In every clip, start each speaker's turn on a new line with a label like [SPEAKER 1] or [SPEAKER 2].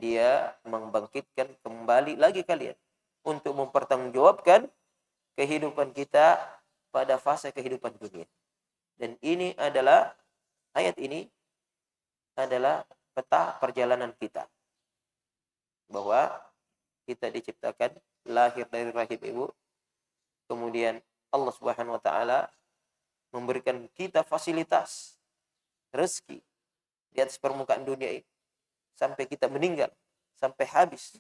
[SPEAKER 1] dia membangkitkan kembali lagi kalian untuk mempertanggungjawabkan kehidupan kita pada fase kehidupan dunia. Dan ini adalah, ayat ini adalah peta perjalanan kita. Bahwa kita diciptakan lahir dari rahim ibu, kemudian Allah Subhanahu wa taala memberikan kita fasilitas rezeki di atas permukaan dunia ini sampai kita meninggal, sampai habis.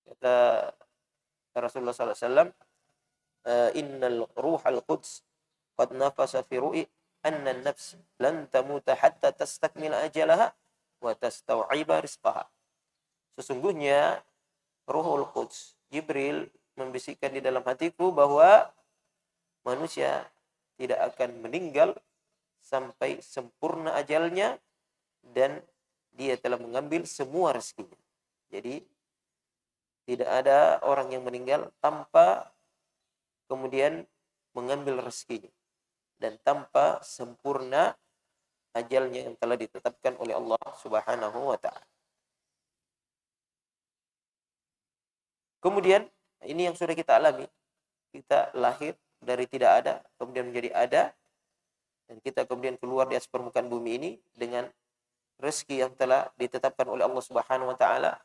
[SPEAKER 1] Kata Rasulullah SAW, innal ruhal quds qad nafasa fi ru'i anna an-nafs lan tamuta hatta tastakmila ajalaha wa tastau'iba rizqaha. Sesungguhnya Ruhul Quds, Jibril, membisikkan di dalam hatiku bahwa manusia tidak akan meninggal sampai sempurna ajalnya dan dia telah mengambil semua rezekinya. Jadi tidak ada orang yang meninggal tanpa kemudian mengambil rezekinya dan tanpa sempurna ajalnya yang telah ditetapkan oleh Allah Subhanahu wa taala. Kemudian ini yang sudah kita alami. Kita lahir dari tidak ada, kemudian menjadi ada, dan kita kemudian keluar di atas permukaan bumi ini dengan rezeki yang telah ditetapkan oleh Allah Subhanahu wa taala.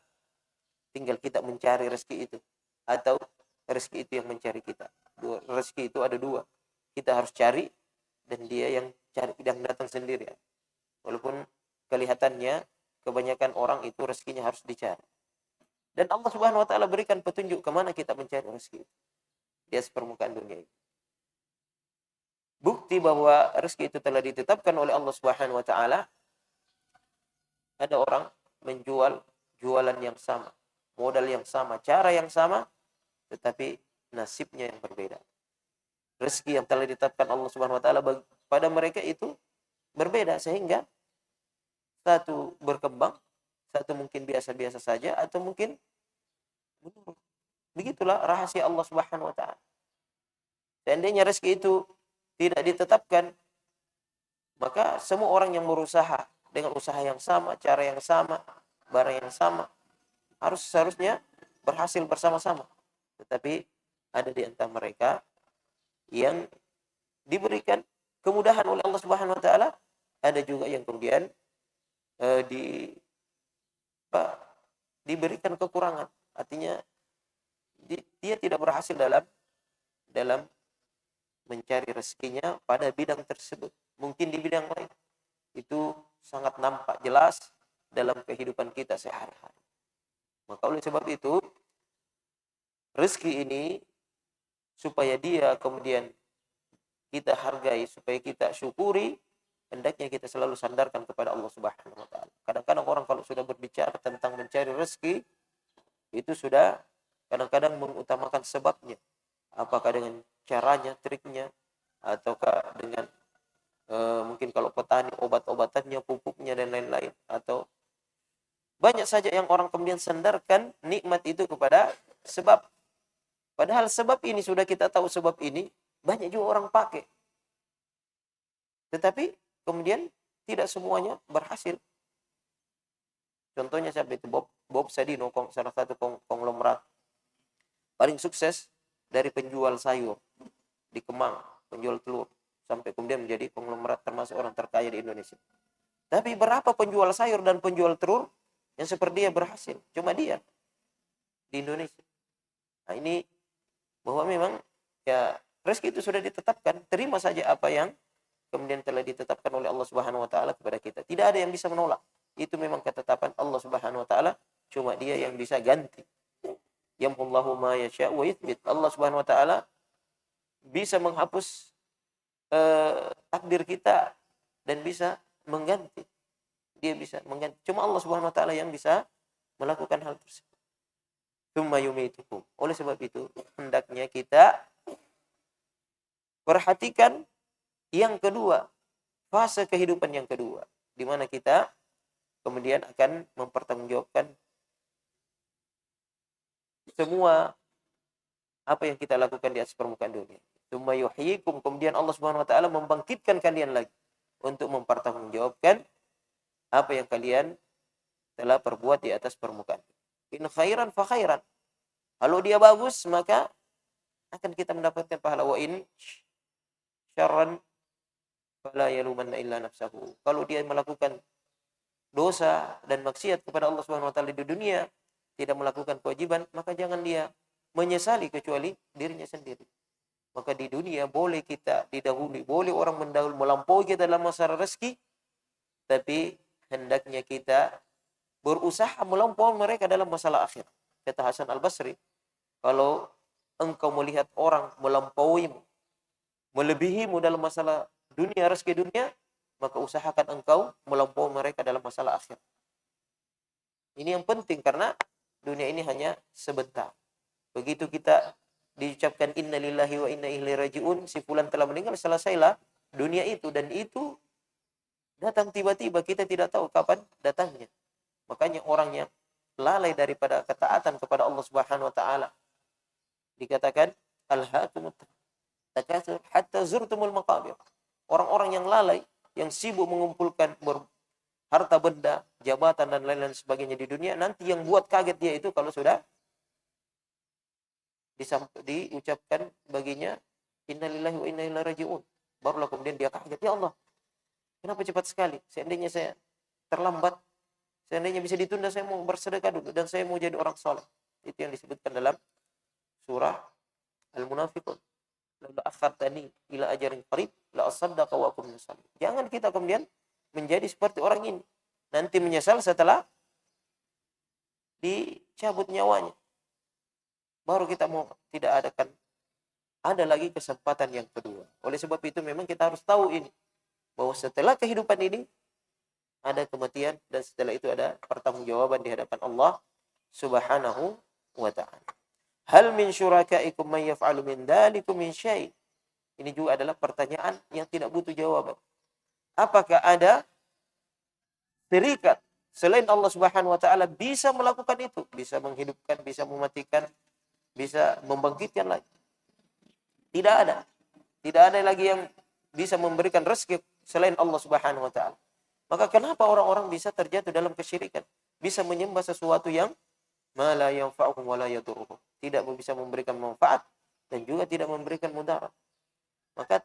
[SPEAKER 1] Tinggal kita mencari rezeki itu atau rezeki itu yang mencari kita. Rezeki itu ada dua. Kita harus cari dan dia yang cari, yang datang sendiri. Walaupun kelihatannya kebanyakan orang itu rezekinya harus dicari. Dan Allah Subhanahu wa taala berikan petunjuk kemana kita mencari rezeki itu di atas permukaan dunia ini. Bukti bahwa rezeki itu telah ditetapkan oleh Allah Subhanahu wa taala, ada orang menjual jualan yang sama, modal yang sama, cara yang sama, tetapi nasibnya yang berbeda. Rezeki yang telah ditetapkan Allah Subhanahu wa taala pada mereka itu berbeda, sehingga satu berkembang, satu mungkin biasa-biasa saja, atau mungkin menurun. Begitulah rahasia Allah Subhanahu wa taala. Seandainya rezeki itu tidak ditetapkan, maka semua orang yang berusaha dengan usaha yang sama, cara yang sama, barang yang sama, seharusnya berhasil bersama-sama. Tetapi ada di antara mereka yang diberikan kemudahan oleh Allah Subhanahu wa taala, ada juga yang kemudian diberikan kekurangan. Artinya dia tidak berhasil dalam mencari rezekinya pada bidang tersebut. Mungkin di bidang lain. Itu sangat nampak jelas dalam kehidupan kita sehari-hari. Maka oleh sebab itu, rezeki ini supaya dia kemudian kita hargai, supaya kita syukuri, hendaknya kita selalu sandarkan kepada Allah Subhanahu wa taala. Kadang-kadang orang kalau sudah berbicara tentang mencari rezeki, itu sudah kadang-kadang mengutamakan sebabnya. Apakah dengan caranya, triknya, ataukah dengan mungkin kalau petani obat-obatannya, pupuknya, dan lain-lain. Atau banyak saja yang orang kemudian sandarkan nikmat itu kepada sebab. Padahal sebab ini sudah kita tahu, sebab ini banyak juga orang pakai. Tetapi kemudian tidak semuanya berhasil. Contohnya siapa itu? Bob Sadino, salah satu konglomerat paling sukses dari penjual sayur di Kemang, penjual telur, sampai kemudian menjadi konglomerat termasuk orang terkaya di Indonesia. Tapi berapa penjual sayur dan penjual telur yang seperti dia berhasil? Cuma dia di Indonesia. Nah, ini bahwa memang ya rezeki itu sudah ditetapkan, terima saja apa yang kemudian telah ditetapkan oleh Allah Subhanahu wa taala kepada kita. Tidak ada yang bisa menolak. Itu memang ketetapan Allah Subhanahu wa taala, cuma dia yang bisa ganti. Yamhullahu ma yasha' wa yuthbit. Allah Subhanahu wa taala bisa menghapus takdir kita dan bisa mengganti. Dia bisa mengganti. Cuma Allah Subhanahu wa taala yang bisa melakukan hal tersebut. Tsumma yumitukum. Oleh sebab itu, hendaknya kita perhatikan yang kedua, fase kehidupan yang kedua, di mana kita kemudian akan mempertanggungjawabkan semua apa yang kita lakukan di atas permukaan dunia. Tsumma yuhyikum, kemudian Allah Subhanahu wa taala membangkitkan kalian lagi untuk mempertanggungjawabkan apa yang kalian telah perbuat di atas permukaan. In khairan fa khairan. Kalau dia bagus, maka akan kita mendapatkan pahala. Wa in syarran fala yalumanna illa nafsahu. Kalau dia melakukan dosa dan maksiat kepada Allah Subhanahu wa taala di dunia, tidak melakukan kewajiban, maka jangan dia menyesali kecuali dirinya sendiri. Maka di dunia boleh kita didahului, boleh orang melampaui kita dalam masalah rezeki, tapi hendaknya kita berusaha melampaui mereka dalam masalah akhir. Kata Hasan Al-Basri, kalau engkau melihat orang melampauimu, melebihimu dalam masalah dunia, rezeki dunia, maka usahakan engkau melampaui mereka dalam masalah akhir. Ini yang penting karena dunia ini hanya sebentar. Begitu kita diucapkan inna lillahi wa inna ilaihi rajiun, si fulan telah meninggal, selesailah dunia itu, dan itu datang tiba-tiba, kita tidak tahu kapan datangnya. Makanya orang yang lalai daripada ketaatan kepada Allah Subhanahu wa taala dikatakan alhaakumut takatsur hatta zurtumul maqabir. Orang-orang yang lalai, yang sibuk mengumpulkan harta benda, jabatan dan lain-lain sebagainya di dunia, nanti yang buat kaget dia itu kalau sudah diucapkan baginya innalillahi wa inna ilaihi rajiun. Barulah kemudian dia kaget, ya Allah, kenapa cepat sekali? Seandainya saya terlambat, seandainya bisa ditunda, saya mau bersedekah dulu dan saya mau jadi orang soleh. Itu yang disebutkan dalam surah Al-Munafiqun. La akhartani ila ajarin qarib la asaddaqa wa akum minasalihin. Jangan kita kemudian menjadi seperti orang ini, nanti menyesal setelah dicabut nyawanya. Baru kita mau tidak ada lagi kesempatan yang kedua. Oleh sebab itu memang kita harus tahu ini, bahwa setelah kehidupan ini ada kematian, dan setelah itu ada pertanggungjawaban di hadapan Allah Subhanahu wa taala. Hal min syurakaikum may yaf'alu min dzalikum min syai'. Ini juga adalah pertanyaan yang tidak butuh jawaban. Apakah ada serikat selain Allah Subhanahu wa taala bisa melakukan itu? Bisa menghidupkan, bisa mematikan, bisa membangkitkan lagi. Tidak ada. Tidak ada lagi yang bisa memberikan rezeki selain Allah Subhanahu wa taala. Maka kenapa orang-orang bisa terjatuh dalam kesyirikan? Bisa menyembah sesuatu yang ma la yanfa'uhum wa la yadurruhum. Tidak bisa memberikan manfaat dan juga tidak memberikan mudarat. Maka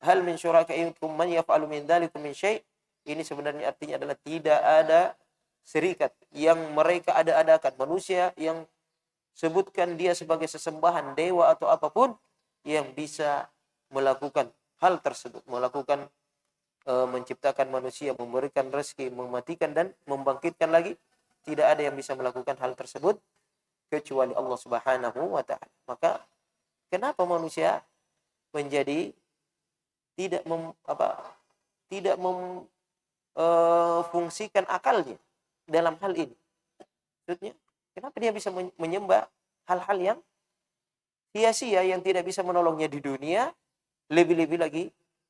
[SPEAKER 1] hal min syurakaikum man yaf'alu min dzalikum min syai', ini sebenarnya artinya adalah tidak ada serikat yang mereka ada-adakan, manusia yang sebutkan dia sebagai sesembahan dewa atau apapun yang bisa melakukan hal tersebut, melakukan menciptakan manusia, memberikan rezeki, mematikan dan membangkitkan lagi. Tidak ada yang bisa melakukan hal tersebut kecuali Allah Subhanahu wa taala. Maka kenapa manusia menjadi tidak fungsikan akalnya dalam hal ini? Maksudnya, kenapa dia bisa menyembah hal-hal yang sia-sia, yang tidak bisa menolongnya di dunia, lebih-lebih lagi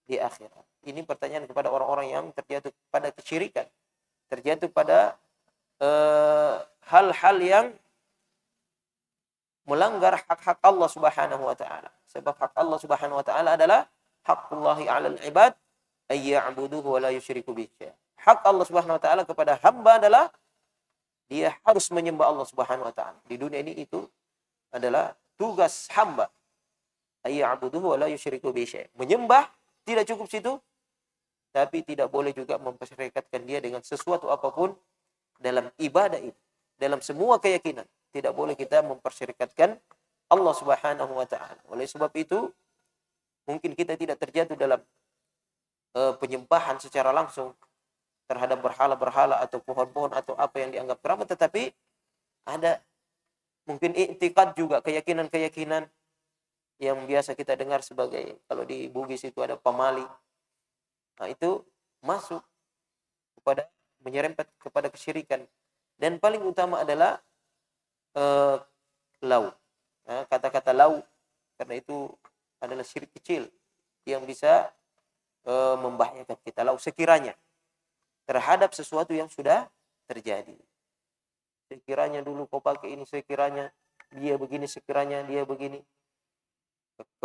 [SPEAKER 1] di akhirat? Ini pertanyaan kepada orang-orang yang terjatuh pada kesyirikan, terjatuh pada hal-hal yang melanggar hak-hak Allah Subhanahu wa taala. Sebab hak Allah Subhanahu wa taala adalah haqqullahi 'alal 'ibad ay ya'buduhu wa la yusyriku bihi syai'an. Hak Allah Subhanahu wa taala kepada hamba adalah dia harus menyembah Allah Subhanahu wa taala. Di dunia ini itu adalah tugas hamba. Ay ya'buduhu wa la yusyriku bihi syai'an. Menyembah tidak cukup situ, tapi tidak boleh juga memperserikatkan dia dengan sesuatu apapun dalam ibadah itu, dalam semua keyakinan. Tidak boleh kita memperserikatkan Allah Subhanahu wa taala. Oleh sebab itu, mungkin kita tidak terjatuh dalam penyembahan secara langsung terhadap berhala-berhala atau pohon-pohon atau apa yang dianggap keramat, tetapi ada mungkin i'tiqad juga, keyakinan-keyakinan yang biasa kita dengar sebagai, kalau di Bugis itu ada pamali. Nah, itu masuk kepada menyerempet kepada kesyirikan. Dan paling utama adalah lau. Nah, kata-kata lau, karena itu adalah syirik kecil yang bisa membahayakan kita. Lau, sekiranya, terhadap sesuatu yang sudah terjadi. Sekiranya dulu kau pakai ini, sekiranya dia begini, sekiranya dia begini.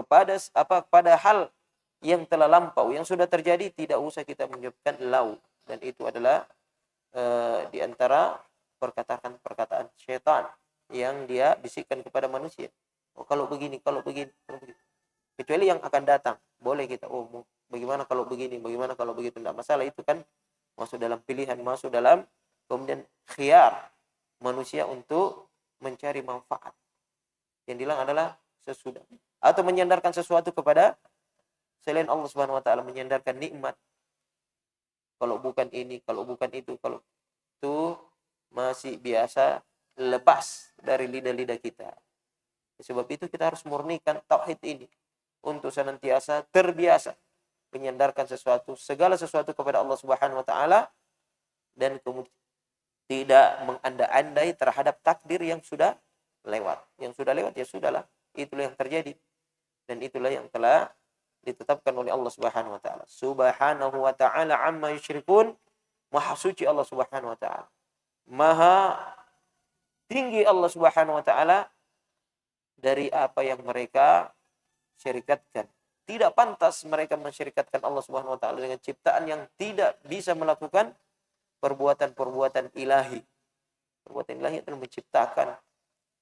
[SPEAKER 1] Pada hal yang telah lampau, yang sudah terjadi, tidak usah kita menyebutkan lau. Dan itu adalah di antara perkataan syaitan yang dia bisikkan kepada manusia. Oh, kalau begini, kalau begini, kalau begitu. Kecuali yang akan datang, boleh kita, oh bagaimana kalau begini, bagaimana kalau begitu, tidak masalah, itu kan masuk dalam pilihan, masuk dalam kemudian khiyar manusia untuk mencari manfaat. Yang dilarang adalah sesudah, atau menyandarkan sesuatu kepada selain Allah Subhanahu wa taala, menyandarkan nikmat. Kalau bukan ini, kalau bukan itu, kalau itu masih biasa lepas dari lidah-lidah kita. Sebab itu kita harus murnikan tauhid ini untuk senantiasa terbiasa menyandarkan segala sesuatu kepada Allah Subhanahu wa taala, dan kemudian tidak mengandai-andai terhadap takdir yang sudah lewat. Yang sudah lewat ya sudahlah, itulah yang terjadi dan itulah yang telah ditetapkan oleh Allah Subhanahu wa taala. Subhanahu wa taala amma yusyrikun. Maha suci Allah Subhanahu wa taala. Maha tinggi Allah Subhanahu wa taala dari apa yang mereka syirikatkan. Tidak pantas mereka mensyirikatkan Allah Subhanahu wa taala dengan ciptaan yang tidak bisa melakukan perbuatan-perbuatan ilahi. Perbuatan ilahi adalah menciptakan,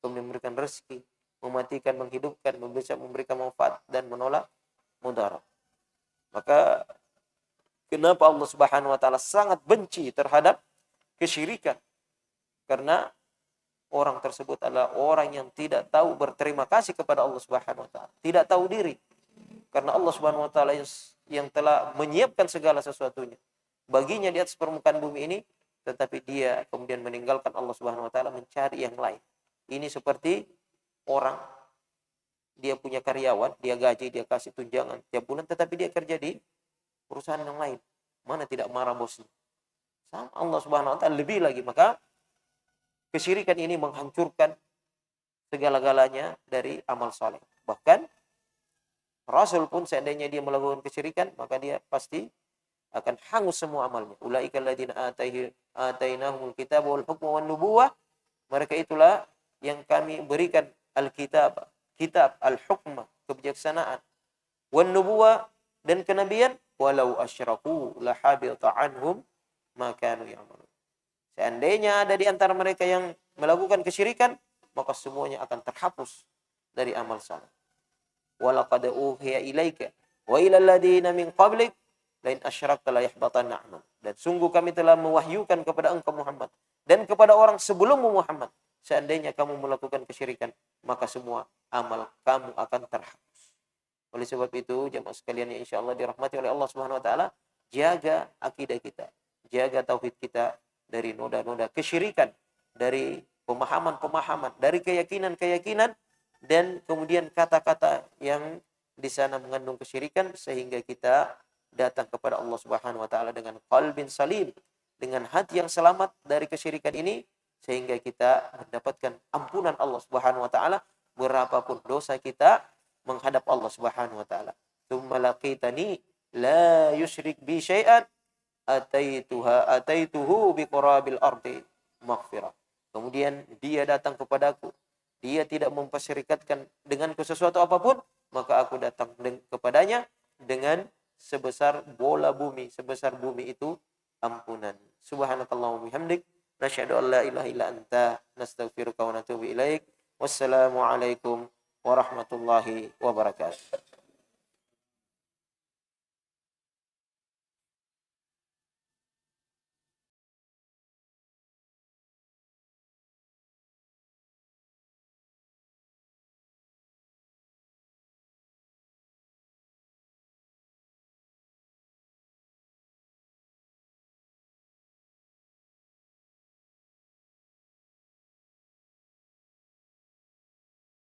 [SPEAKER 1] kemudian memberikan rezeki, mematikan, menghidupkan, bisa memberikan manfaat dan menolak mudarat. Maka kenapa Allah Subhanahu wa taala sangat benci terhadap kesyirikan? Karena orang tersebut adalah orang yang tidak tahu berterima kasih kepada Allah Subhanahu wa taala, tidak tahu diri. Karena Allah Subhanahu wa taala yang telah menyiapkan segala sesuatunya baginya di atas permukaan bumi ini, tetapi dia kemudian meninggalkan Allah Subhanahu wa taala, mencari yang lain. Ini seperti orang, dia punya karyawan, dia gaji, dia kasih tunjangan tiap bulan, tetapi dia kerja di perusahaan yang lain. Mana tidak marah bosnya? Sama Allah Subhanahu wa taala, lebih lagi. Maka kesyirikan ini menghancurkan segala-galanya dari amal saleh. Bahkan Rasul pun seandainya dia melakukan kesyirikan, maka dia pasti akan hangus semua amalnya. Ulaika alladziina atainahumul kitaba wal hukma wan nubuwah. Mereka itulah yang kami berikan kitab, al-hukma, kebijaksanaan, wan nubuwah, dan kenabian, walau asyraku lahabita anhum ma kanu ya'malun. Seandainya ada di antara mereka yang melakukan kesyirikan, maka semuanya akan terhapus dari amal saleh. Walaqad uhiya ilaika wa ilal ladzina min qablik lain asyrakta la yahbatanna 'amal. Dan sungguh kami telah mewahyukan kepada engkau Muhammad dan kepada orang sebelummu Muhammad, seandainya kamu melakukan kesyirikan, maka semua amal kamu akan terhapus. Oleh sebab itu, jemaah sekalian yang insyaallah dirahmati oleh Allah Subhanahu wa taala, jaga akidah kita, jaga tauhid kita dari noda-noda kesyirikan, dari pemahaman-pemahaman, dari keyakinan-keyakinan, dan kemudian kata-kata yang di sana mengandung kesyirikan, sehingga kita datang kepada Allah Subhanahu wa taala dengan qalbin salim, dengan hati yang selamat dari kesyirikan ini, sehingga kita mendapatkan ampunan Allah Subhanahu wa taala berapapun dosa kita menghadap Allah Subhanahu wa taala. Tsumma laqitani la yusyrik bi syai'an ataituhu bi qurabil ardi maghfirah. Kemudian dia datang kepadaku, dia tidak mempersyirikatkan denganku sesuatu apapun, maka aku datang kepadanya dengan sebesar bola bumi, sebesar bumi itu ampunan. Subhanakallahumma bihamdik, nasyhadu an la ilaha illa anta, nastaghfiruka wa natubu ilaik. Wassalamu alaikum warahmatullahi wabarakatuh.